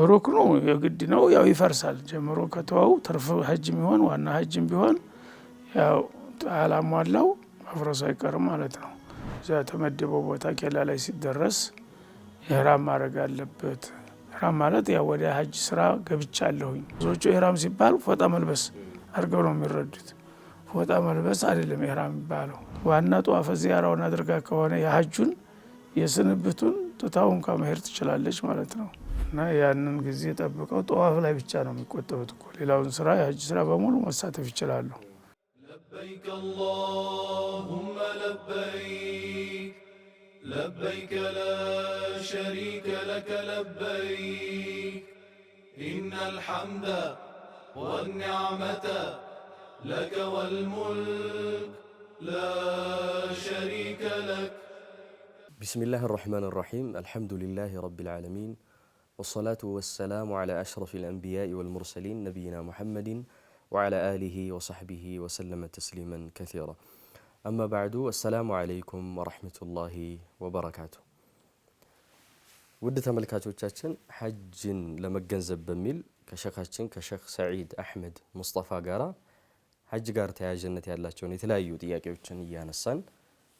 ሩክኑ የግድ ነው ያው ይፈርሳል ጀምሮ ከተዋው ተርፍ ሐጅም ይሆን ዋና ሐጅም ቢሆን ያው አላሟላው መፍረሱ አይቀርም ማለት ነው። እዛ ተመደበው ቦታ ኬላ ላይ ሲደረስ ኢህራም ማድረግ አለበት። ኢህራም ማለት ያው ወደ ሐጅ ስራ ገብቻለሁኝ። ብዙዎቹ ኢህራም ሲባል ፎጣ መልበስ አድርገው ነው የሚረዱት። ፎጣ መልበስ አይደለም ኢህራም የሚባለው። ዋና ጧፈ ዚያራውን አድርጋ ከሆነ የሐጁን የስንብቱን ትታውን ከመሄድ ትችላለች ማለት ነው። እና ያንን ጊዜ ጠብቀው ጠዋፍ ላይ ብቻ ነው የሚቆጠቡት እኮ ሌላውን ስራ የሐጅ ስራ በሙሉ መሳተፍ ይችላሉ። لبيك اللهم لبيك لبيك لا شريك لك لبيك إن الحمد والنعمة لك والملك لا شريك لك. بسم الله الرحمن الرحيم. الحمد لله رب العالمين والصلاة والسلام على أشرف الأنبياء والمرسلين نبينا محمد وعلى آله وصحبه وسلم تسليما كثيرا. أما بعد السلام عليكم ورحمة الله وبركاته. ውድ ተመልካቾቻችን ሐጅን ለመገንዘብ በሚል ከሸኻችን ከሼኽ ሰዒድ አሕመድ ሙስጠፋ ጋራ ሐጅ ጋር ተያያዥነት ያላቸውን የተለያዩ ጥያቄዎችን እያነሳን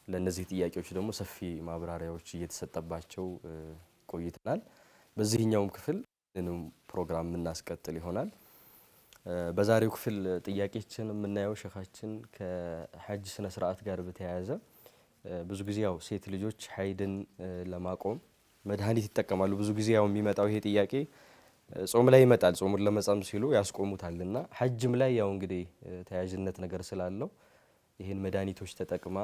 ለነዚህ ጥያቄዎች ደግሞ ሰፊ ማብራሪያዎች እየተሰጠባቸው ቆይተናል። በዚህኛውም ክፍል ፕሮግራም እናስቀጥል ይሆናል። በዛሬው ክፍል ጥያቄችን የምናየው ሸኻችን ከሐጅ ስነ ስርዓት ጋር በተያያዘ ብዙ ጊዜ ያው ሴት ልጆች ሐይድን ለማቆም መድኃኒት ይጠቀማሉ። ብዙ ጊዜ ያው የሚመጣው ይሄ ጥያቄ ጾም ላይ ይመጣል። ጾሙን ለመጻም ሲሉ ያስቆሙታልና ሐጅም ላይ ያው እንግዲህ ተያያዥነት ነገር ስላለው ይሄን መድኃኒቶች ተጠቅማ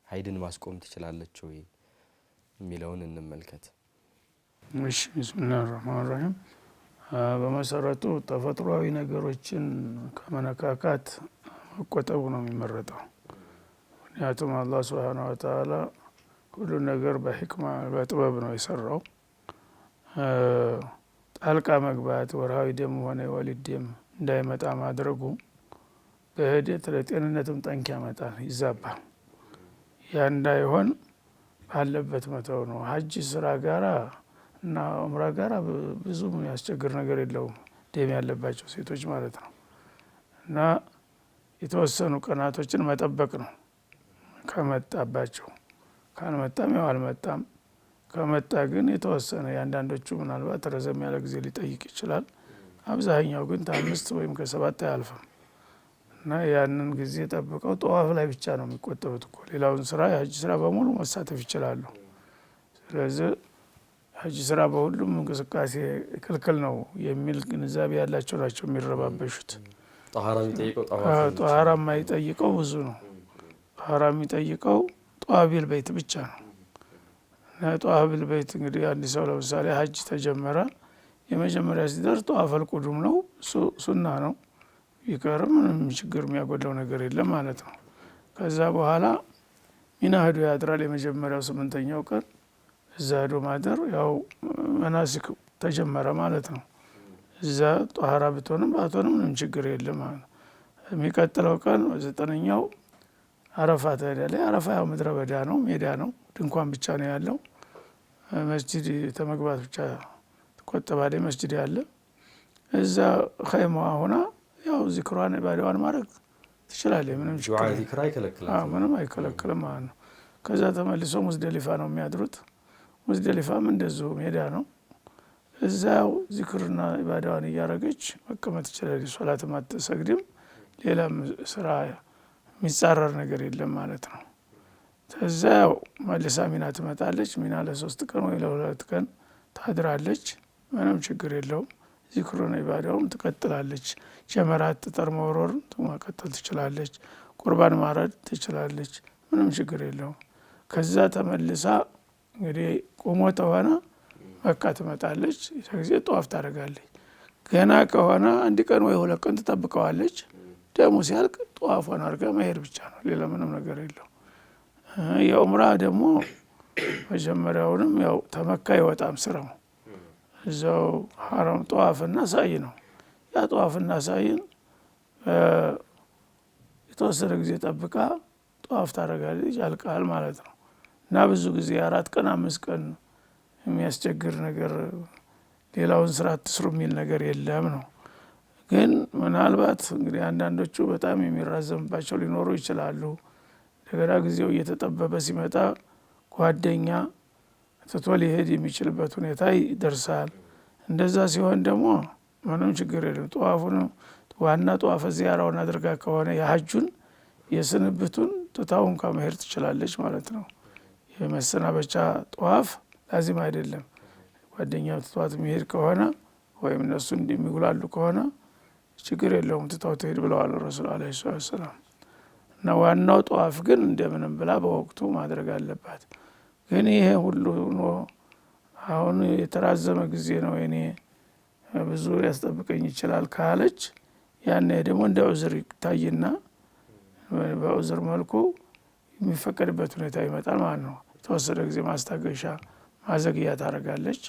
ሐይድን ማስቆም ትችላለች ወይ የሚለውን እንመልከት። እሺ ቢስሚላሂ ረህማኒ ረሂም። በመሰረቱ ተፈጥሯዊ ነገሮችን ከመነካካት መቆጠቡ ነው የሚመረጠው። ምክንያቱም አላህ ሱብሓነሁ ወተዓላ ሁሉን ነገር በሕክማ በጥበብ ነው የሰራው። ጣልቃ መግባት ወርሃዊ ደም ሆነ የወሊድ ደም እንዳይመጣ ማድረጉ በሂደት ለጤንነትም ጠንቅ ያመጣል፣ ይዛባል። ያ እንዳይሆን ባለበት መተው ነው። ሐጅ ስራ ጋራ እና ዑምራ ጋራ ብዙ የሚያስቸግር ነገር የለውም፣ ደም ያለባቸው ሴቶች ማለት ነው። እና የተወሰኑ ቀናቶችን መጠበቅ ነው ከመጣባቸው። ካልመጣም ያው አልመጣም፣ ከመጣ ግን የተወሰነ የአንዳንዶቹ ምናልባት ረዘም ያለ ጊዜ ሊጠይቅ ይችላል። አብዛኛው ግን ከ5 ወይም ከ7 አያልፍም። እና ያንን ጊዜ ጠብቀው ጠዋፍ ላይ ብቻ ነው የሚቆጠቡት እኮ ሌላውን ስራ የሐጅ ስራ በሙሉ መሳተፍ ይችላሉ። ስለዚህ ሐጅ ስራ በሁሉም እንቅስቃሴ ክልክል ነው የሚል ግንዛቤ ያላቸው ናቸው የሚረባበሹት። ጧሃራ የማይጠይቀው ብዙ ነው። ጧሃራ የሚጠይቀው ጧዋፍ ቢልበይት ብቻ ነው። ጧዋፍ ቢልበይት እንግዲህ አንድ ሰው ለምሳሌ ሐጅ ተጀመረ፣ የመጀመሪያ ሲደርስ ጧዋፈል ቁዱም ነው፣ ሱና ነው። ይቀርም ምንም ችግር የሚያጎለው ነገር የለም ማለት ነው። ከዛ በኋላ ሚና ሄዶ ያድራል። የመጀመሪያው 8ኛው ቀን እዛ ሄዶ ማደር ያው መናሲክ ተጀመረ ማለት ነው። እዛ ጧሃራ ብትሆንም ባትሆንም ምንም ችግር የለም ማለት ነው። የሚቀጥለው ቀን 9ኛው አረፋ ትሄዳለች። አረፋ ያው ምድረ በዳ ነው፣ ሜዳ ነው፣ ድንኳን ብቻ ነው ያለው። መስጂድ ተመግባት ብቻ ትቆጠባለች። መስጂድ ያለ እዛ ኸይማዋ ሆና ያው ዚክሯን ኢባዳዋን ማድረግ ትችላለች። ምንም ምንም አይከለክልም ማለት ነው። ከዛ ተመልሶ ሙዝደሊፋ ነው የሚያድሩት። ሙዝደሊፋም እንደዚሁ ሜዳ ነው። እዛው ዚክርና ኢባዳዋን እያረገች መቀመጥ ትችላለች። ሶላትም አትሰግድም፣ ሌላም ስራ የሚጻረር ነገር የለም ማለት ነው። ከዛው መልሳ ሚና ትመጣለች። ሚና ለ3 ቀን ወይ ለ2 ቀን ታድራለች። ምንም ችግር የለውም። ዚክሩን ኢባዳውም ትቀጥላለች። ጀመራት ጠጠር መወርወር መቀጠል ትችላለች። ቁርባን ማረድ ትችላለች። ምንም ችግር የለውም። ከዛ ተመልሳ እንግዲህ ቆሞ ተሆነ መካ ትመጣለች። ጊዜ ጧፍ ታደርጋለች። ገና ከሆነ 1 ቀን ወይ 2 ቀን ትጠብቀዋለች። ደሙ ሲያልቅ ጧፏን አድርጋ መሄድ ብቻ ነው፣ ሌላ ምንም ነገር የለው። የዑምራ ደግሞ መጀመሪያውንም ያው ተመካ ይወጣም ስራው እዛው ሐረም ጧፍና ሳይ ነው። ያ ጧፍና ሳይን የተወሰነ ጊዜ ጠብቃ ጧፍ ታደርጋለች፣ ያልቃል ማለት ነው። እና ብዙ ጊዜ 4 ቀን 5 ቀን የሚያስቸግር ነገር ሌላውን ስራ አትስሩ የሚል ነገር የለም ነው። ግን ምናልባት እንግዲህ አንዳንዶቹ በጣም የሚራዘምባቸው ሊኖሩ ይችላሉ። እንደገና ጊዜው እየተጠበበ ሲመጣ ጓደኛ ትቶ ሊሄድ የሚችልበት ሁኔታ ይደርሳል። እንደዛ ሲሆን ደግሞ ምንም ችግር የለም። ጧፉን ዋና ጧፈ ዚያራውን አድርጋ ከሆነ የሐጁን የስንብቱን ትታውን ከመሄድ ትችላለች ማለት ነው። የመሰናበቻ ጧፍ ላዚም አይደለም። ጓደኛ ትቷት የሚሄድ ከሆነ ወይም እነሱ እንደሚጉላሉ ከሆነ ችግር የለውም ትታው ትሄድ ብለዋል ረሱል አለይሂ ሰላም። እና ዋናው ጧፍ ግን እንደምንም ብላ በወቅቱ ማድረግ አለባት። ግን ይሄ ሁሉ ሆኖ አሁን የተራዘመ ጊዜ ነው እኔ ብዙ ሊያስጠብቀኝ ይችላል ካለች ያኔ ደግሞ እንደ ዑዝር ይታይና በዑዝር መልኩ የሚፈቀድበት ሁኔታ ይመጣል ማለት ነው። የተወሰነ ጊዜ ማስታገሻ ማዘግያ ታደርጋለች።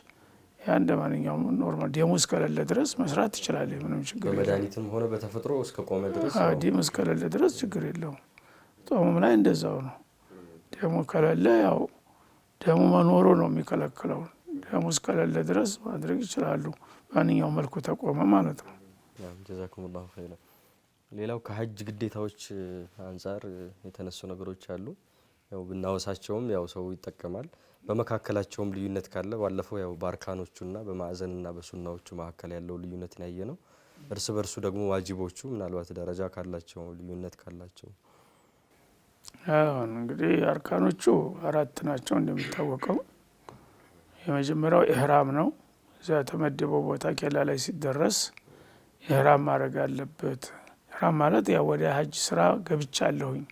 ያ እንደ ማንኛውም ኖርማል ደሙ እስከሌለ ድረስ መስራት ትችላለች። ምንም ችግር የለውም። በመድኃኒትም ሆነ በተፈጥሮ እስከ ቆመ ድረስ ደሙ እስከሌለ ድረስ ችግር የለውም። ጾሙም ላይ እንደዛው ነው። ደሙ ከሌለ ያው ደሙ መኖሩ ነው የሚከለክለው። ደሙ እስከሌለ ድረስ ማድረግ ይችላሉ። ማንኛውም መልኩ ተቆመ ማለት ነው። ጀዛኩሙላሁ ኸይረን። ሌላው ከሐጅ ግዴታዎች አንፃር የተነሱ ነገሮች አሉ። ያው ብናወሳቸውም ያው ሰው ይጠቀማል። በመካከላቸውም ልዩነት ካለ ባለፈው ያው በአርካኖቹና በማዕዘንና በሱናዎቹ መካከል ያለው ልዩነት ያየ ነው። እርስ በርሱ ደግሞ ዋጅቦቹ ምናልባት ደረጃ ካላቸው ልዩነት ካላቸው እንግዲህ አርካኖቹ 4 ናቸው እንደሚታወቀው። የመጀመሪያው ኢህራም ነው። እዛ ተመደበው ቦታ ኬላ ላይ ሲደረስ ኢህራም ማድረግ አለበት። ኢህራም ማለት ያው ወደ ሐጅ ስራ ገብቻለሁኝ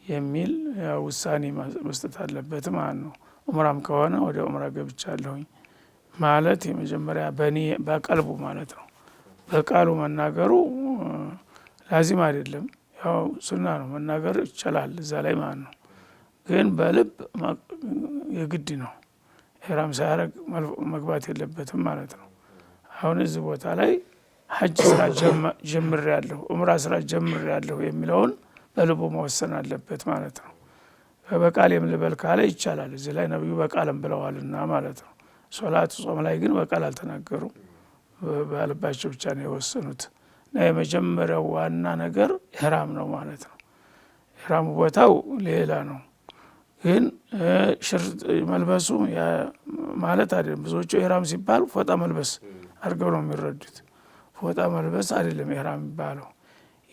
የሚል ውሳኔ መስጠት አለበት ማለት ነው። ዑምራም ከሆነ ወደ ዑምራ ገብቻለሁኝ ማለት የመጀመሪያ በቀልቡ ማለት ነው። በቃሉ መናገሩ ላዚም አይደለም። ያው ሱና ነው መናገር ይችላል እዛ ላይ ማለት ነው። ግን በልብ የግድ ነው። ኢህራም ሳያረግ መግባት የለበትም ማለት ነው። አሁን እዚህ ቦታ ላይ ሐጅ ስራ ጀምሬያለሁ፣ ዑምራ ስራ ጀምሬያለሁ የሚለውን በልቡ መወሰን አለበት ማለት ነው። በቃሌም ልበል ካለ ይቻላል። እዚህ ላይ ነብዩ በቃልም ብለዋልና ማለት ነው። ሶላት ጾም ላይ ግን በቃል አልተናገሩም። በልባቸው ብቻ ነው የወሰኑት። እና የመጀመሪያው ዋና ነገር ኢህራም ነው ማለት ነው። ኢህራም ቦታው ሌላ ነው። ግን ሽርጥ መልበሱ ማለት አይደለም። ብዙዎቹ ኢህራም ሲባል ፎጣ መልበስ አድርገው ነው የሚረዱት። ፎጣ መልበስ አይደለም ኢህራም የሚባለው።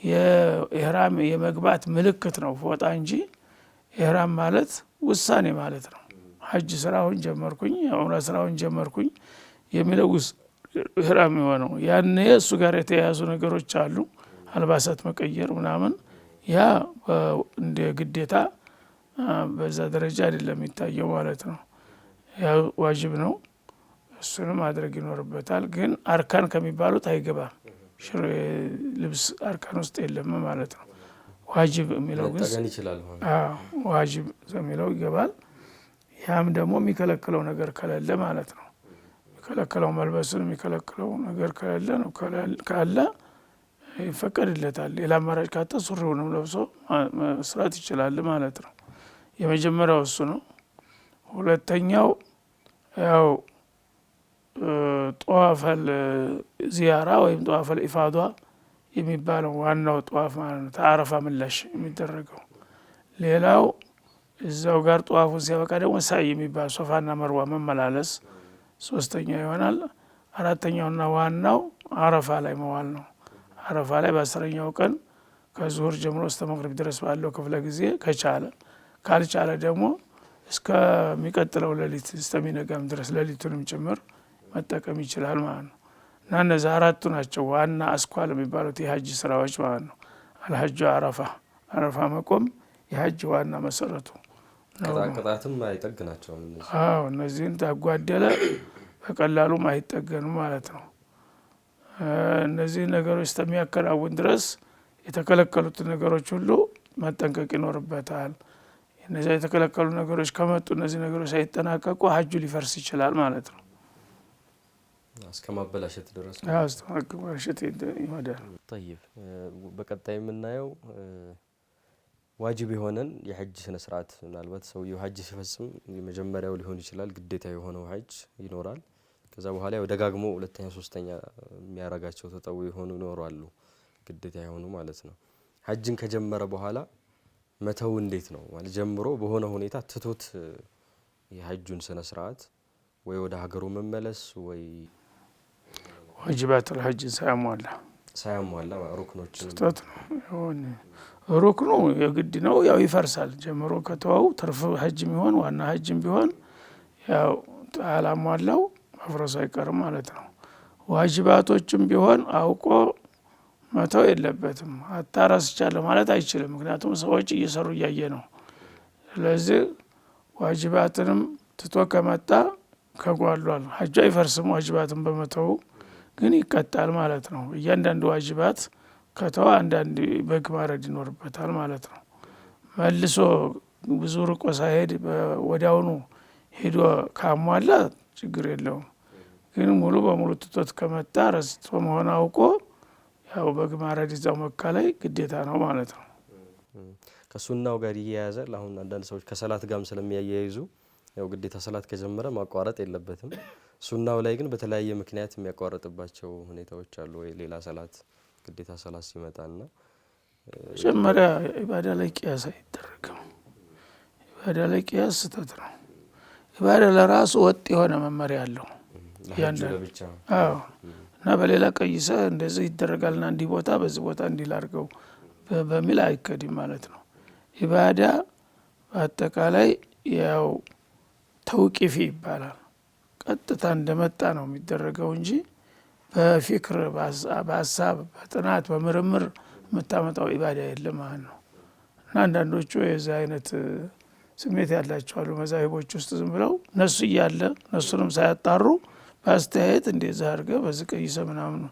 የኢህራም የመግባት ምልክት ነው ፎጣ እንጂ ኢህራም ማለት ውሳኔ ማለት ነው። ሐጅ ስራውን ጀመርኩኝ፣ ዑምራ ስራውን ጀመርኩኝ የሚለው ኢህራም የሆነው ያኔ እሱ ጋር የተያያዙ ነገሮች አሉ። አልባሳት መቀየር ምናምን ያ እንደ ግዴታ በዛ ደረጃ አይደለም የሚታየው ማለት ነው። ያ ዋጅብ ነው። እሱንም ማድረግ ይኖርበታል። ግን አርካን ከሚባሉት አይገባም። ልብስ አርካን ውስጥ የለም ማለት ነው። ዋጅብ የሚለው ግን ዋጅብ የሚለው ይገባል። ያም ደግሞ የሚከለክለው ነገር ከሌለ ማለት ነው። የሚከለክለው መልበስን የሚከለክለው ነገር ከሌለ ነው። ካለ ይፈቀድለታል። ሌላ አማራጭ ካጣ ሱሪውንም ለብሶ መስራት ይችላል ማለት ነው። የመጀመሪያው እሱ ነው። ሁለተኛው ያው ጧፈል ዚያራ ወይም ጧፈል ኢፋዷ የሚባለው ዋናው ጧፍ ማለት ነው። ተአረፋ ምላሽ የሚደረገው። ሌላው እዛው ጋር ጧፉን ሲያበቃ ደግሞ ሳይ የሚባል ሶፋና መርዋ መመላለስ ሶስተኛ ይሆናል። አራተኛውና ዋናው አረፋ ላይ መዋል ነው። አረፋ ላይ በ10ኛው ቀን ከዙሁር ጀምሮ እስከ መግሪብ ድረስ ባለው ክፍለ ጊዜ ከቻለ፣ ካልቻለ ደግሞ እስከሚቀጥለው ሌሊት እስከሚነጋም ድረስ ሌሊቱንም ጭምር መጠቀም ይችላል ማለት ነው። እና እነዚህ 4ቱ ናቸው ዋና አስኳል የሚባሉት የሐጅ ስራዎች ማለት ነው። አልሐጁ አረፋ፣ አረፋ መቆም የሐጅ ዋና መሰረቱ ነው። ቅጣትም አይጠግናቸውም። እነዚህን ታጓደለ በቀላሉም አይጠገኑም ማለት ነው። እነዚህ ነገሮች እስከሚያከናውን ድረስ የተከለከሉት ነገሮች ሁሉ መጠንቀቅ ይኖርበታል። እነዚያ የተከለከሉ ነገሮች ከመጡ እነዚህ ነገሮች ሳይጠናቀቁ ሐጁ ሊፈርስ ይችላል ማለት ነው። እስከ ማበላሸት ድረስ ይወዳል። ጠይብ በቀጣይ የምናየው ዋጅብ የሆነን የሐጅ ስነ ስርዓት ምናልባት ሰውየው ሐጅ ሲፈጽም የመጀመሪያው ሊሆን ይችላል ግዴታ የሆነው ሐጅ ይኖራል። ከዛ በኋላ ያው ደጋግሞ ሁለተኛ ሶስተኛ የሚያረጋቸው ተጠው የሆኑ ይኖራሉ ግዴታ የሆኑ ማለት ነው። ሐጅን ከጀመረ በኋላ መተው እንዴት ነው ማለት ጀምሮ በሆነ ሁኔታ ትቶት የሐጁን ስነ ስርዓት ወይ ወደ ሀገሩ መመለስ ወይ ዋጅባቱል ሐጅ ሳያሟላ ሩክኖችን ትቶት ነው ሩክኑ የግድ ነው ያው ይፈርሳል። ጀምሮ ከተዋው ትርፍ ሐጅም ቢሆን ዋና ሐጅም ቢሆን ያው አላሟላው መፍረሱ አይቀርም ማለት ነው። ዋጅባቶችም ቢሆን አውቆ መተው የለበትም። አታረስቻለሁ ማለት አይችልም። ምክንያቱም ሰዎች እየሰሩ እያየ ነው። ስለዚህ ዋጅባትንም ትቶ ከመጣ ከጓሏል ሐጁ አይፈርስም። ዋጅባትን በመተው ግን ይቀጣል ማለት ነው። እያንዳንዱ ዋጅባት ከተው አንዳንድ በግ ማረድ ይኖርበታል ማለት ነው። መልሶ ብዙ ርቆ ሳይሄድ ወዲያውኑ ሄዶ ካሟላ ችግር የለውም። ግን ሙሉ በሙሉ ትቶት ከመጣ ረስቶ መሆን አውቆ ያው በግ ማረድ እዛው መካ ላይ ግዴታ ነው ማለት ነው። ከሱናው ጋር ይያያዛል። አሁን አንዳንድ ሰዎች ከሰላት ጋርም ስለሚያያይዙ ያው ግዴታ ሰላት ከጀመረ ማቋረጥ የለበትም። ሱናው ላይ ግን በተለያየ ምክንያት የሚያቋርጥባቸው ሁኔታዎች አሉ ወይ ሌላ ሰላት ግዴታ ሰላት ሲመጣና መጀመሪያ ኢባዳ ላይ ቂያስ አይደረግም። ኢባዳ ላይ ቂያስ ስህተት ነው። ኢባዳ ለራሱ ወጥ የሆነ መመሪያ አለው ያንዳንዱ አዎ እና በሌላ ቀይሰህ እንደዚህ ይደረጋልና እንዲህ ቦታ በዚህ ቦታ እንዲህ ላድርገው በሚል አይከድም ማለት ነው። ኢባዳ በአጠቃላይ ያው ተውቂፊ ይባላል። ቀጥታ እንደመጣ ነው የሚደረገው እንጂ በፊክር በሀሳብ በጥናት በምርምር የምታመጣው ኢባዳ የለም ማለት ነው። እና አንዳንዶቹ የዚህ አይነት ስሜት ያላቸው አሉ መዛሂቦች ውስጥ ዝም ብለው እነሱ እያለ እነሱንም ሳያጣሩ በአስተያየት እንደዛ አድርገህ በዚህ ቀይሰ ምናምን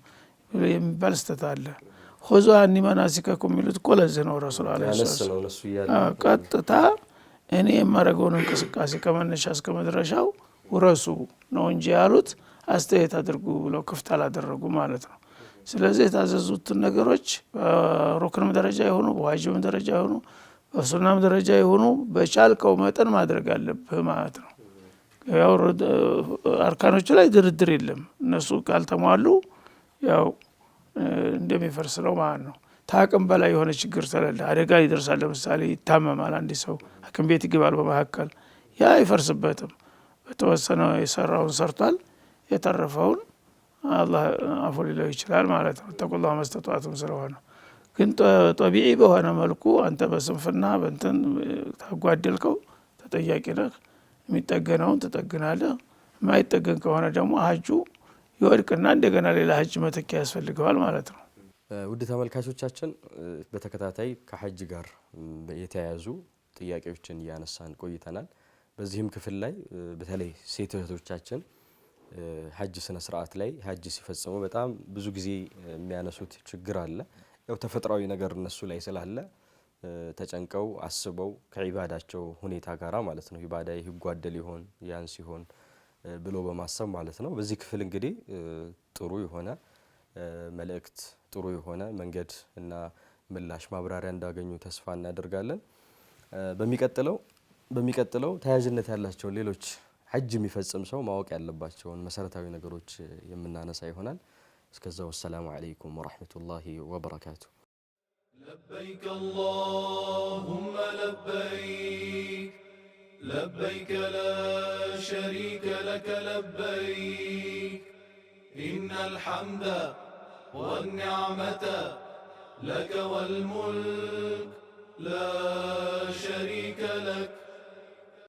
የሚባል ስተት አለ። ኹዙ አኒ መናሲከኩም የሚሉት እኮ ለዚህ ነው። ረሱል ዐለይሂ ሰላም ቀጥታ እኔ የማደርገውን እንቅስቃሴ ከመነሻ እስከ መድረሻው ውረሱ ነው እንጂ ያሉት አስተያየት አድርጉ ብለው ክፍት አላደረጉ ማለት ነው። ስለዚህ የታዘዙትን ነገሮች በሩክንም ደረጃ የሆኑ በዋጅብም ደረጃ የሆኑ በሱናም ደረጃ የሆኑ በቻልከው መጠን ማድረግ አለብህ ማለት ነው። ያው አርካኖቹ ላይ ድርድር የለም። እነሱ ካልተሟሉ ያው እንደሚፈርስ ነው ማለት ነው። ታቅም በላይ የሆነ ችግር ስለሌለ አደጋ ይደርሳል። ለምሳሌ ይታመማል አንድ ሰው ሐኪም ቤት ይገባል በመካከል ያ አይፈርስበትም። በተወሰነ የሰራውን ሰርቷል የተረፈውን አላህ አፉ ሊለው ይችላል ማለት ነው። ተቁላህ መስተጧቱም ስለሆነ ግን ጦቢዒ በሆነ መልኩ አንተ በስንፍና በእንትን ታጓደልከው ተጠያቂ ነህ። የሚጠገነውን ትጠግናለህ። የማይጠገን ከሆነ ደግሞ ሐጁ ይወድቅና እንደገና ሌላ ሐጅ መተኪያ ያስፈልገዋል ማለት ነው። ውድ ተመልካቾቻችን በተከታታይ ከሐጅ ጋር የተያያዙ ጥያቄዎችን እያነሳን ቆይተናል። በዚህም ክፍል ላይ በተለይ ሴት እህቶቻችን ሐጅ ስነ ስርዓት ላይ ሐጅ ሲፈጽሙ በጣም ብዙ ጊዜ የሚያነሱት ችግር አለ። ያው ተፈጥሯዊ ነገር እነሱ ላይ ስላለ ተጨንቀው አስበው ከዒባዳቸው ሁኔታ ጋራ ማለት ነው ኢባዳ ይጓደል ይሆን ያን ሲሆን ብሎ በማሰብ ማለት ነው። በዚህ ክፍል እንግዲህ ጥሩ የሆነ መልእክት ጥሩ የሆነ መንገድ እና ምላሽ ማብራሪያ እንዳገኙ ተስፋ እናደርጋለን። በሚቀጥለው ተያያዥነት ያላቸው ሌሎች ሐጅ የሚፈጽም ሰው ማወቅ ያለባቸውን መሰረታዊ ነገሮች የምናነሳ ይሆናል። እስከዛው ሰላም አለይኩም ወራህመቱላሂ ወበረካቱ። لبيك اللهم لبيك لبيك لا شريك لك لبيك إن الحمد والنعمة لك والملك لا شريك لك